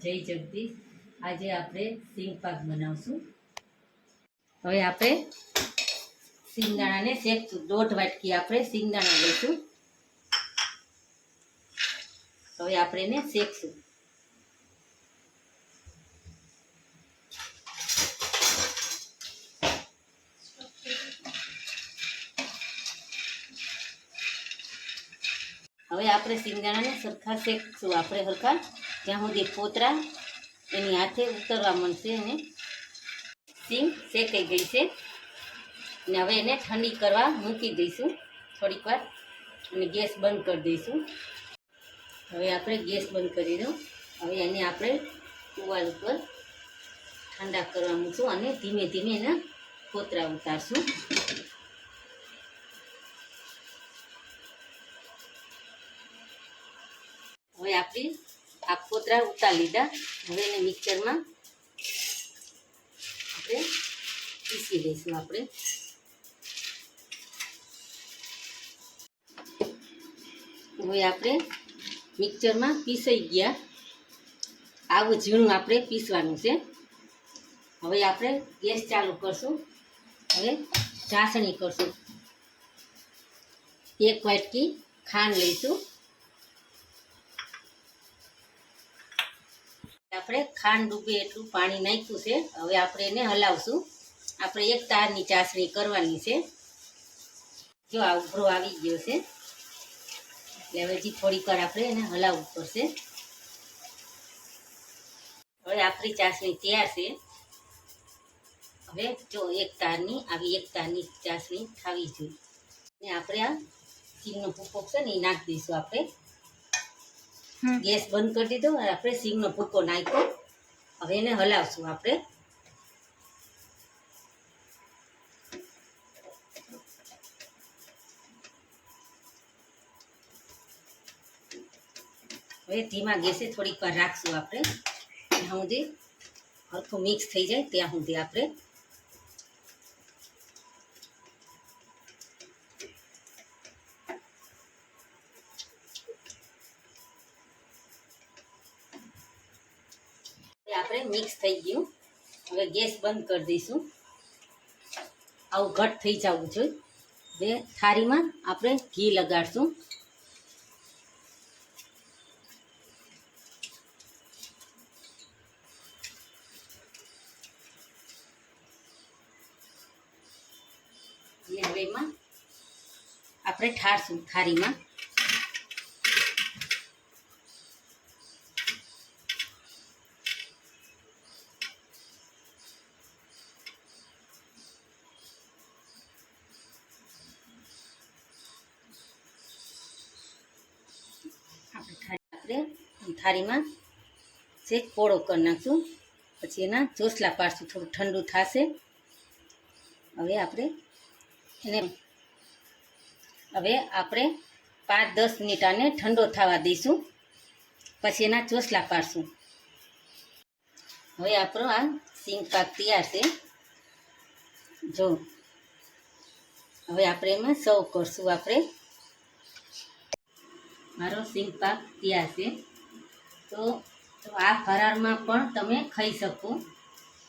જય જગદીશ। આજે આપણે સિંગ પાક બનાવશું। હવે આપણે સિંગદાણાને શેકશું। 1.5 વાટકી આપણે સિંગદાણા લઈશું। હવે આપણે એને શેકશું। હવે આપણે સિંગદાણાને સરખા શેકશું। આપણે હરખા જ્યાં સુધી ફોતરા એની હાથે ઉતરવા મળશે। અને સિંગ શેકાઈ ગઈ છે અને હવે એને ઠંડી કરવા મૂકી દઈશું થોડીક વાર અને ગેસ બંધ કરી દઈશું। હવે આપણે ગેસ બંધ કરી દઉં। હવે એને આપણે ટુવાલ ઉપર ઠંડા કરવા મૂકશું અને ધીમે ધીમે એના ફોતરા ઉતારશું। હવે આપણે આ ફોતરા ઉતારી લીધા। હવે એને મિક્સરમાં આપણે પીસી લઈશું। આપણે હવે આપણે મિક્સરમાં પીસાઈ ગયા। આવું ઝીણું આપણે પીસવાનું છે। હવે આપણે ગેસ ચાલુ કરશું। હવે ચાસણી કરશું। 1 વાટકી ખાંડ લઈશું। આપણે ખાંડ ડૂબે એટલું પાણી નાખ્યું છે। હવે આપણે એને હલાવશું। આપણે એક તારની ચાસણી કરવાની છે। જો આ ઉભરો આવી ગયો છે એટલે હવે હજી થોડીક વાર આપણે એને હલાવવું પડશે। હવે આપણી ચાસણી તૈયાર છે। હવે જો એક તારની ચાસણી થવી જોઈએ। અને આપણે આ સિંગનો ભૂકો છે ને એ નાખી દઈશું। આપણે ગેસ બંધ કરી દીધો અને આપણે સિંગનો ભૂકો નાખ્યો। હવે એને હલાવશું। આપણે હવે ધીમા ગેસે થોડીક વાર રાખશું। આપણે ત્યાં સુધી હરખું મિક્સ થઈ જાય ત્યાં સુધી આપણે મિક્સ થઈ ગયું। હવે ગેસ બંધ કરી દઈશું। આવું ઘટ થઈ જવું જોઈએ। હવે થાળીમાં આપણે ઘી લગાડશું। હવે એમાં આપણે ઠારશું થાળીમાં। આપણે થાળીમાં સેજ પોળો કરી નાખશું। પછી એના ચોસલા પાડશું। થોડું ઠંડુ થશે। હવે આપણે એને 5-10 મિનિટ આને ઠંડો થવા દઈશું। પછી એના ચોસલા પાડશું। હવે આપણો આ સિંગ પાક તૈયાર છે। જો હવે આપણે એમાં સર્વ કરશું। આપણે મારો સિંગ પાક તૈયાર છે। તો આ ફરાળમાં પણ તમે ખાઈ શકો।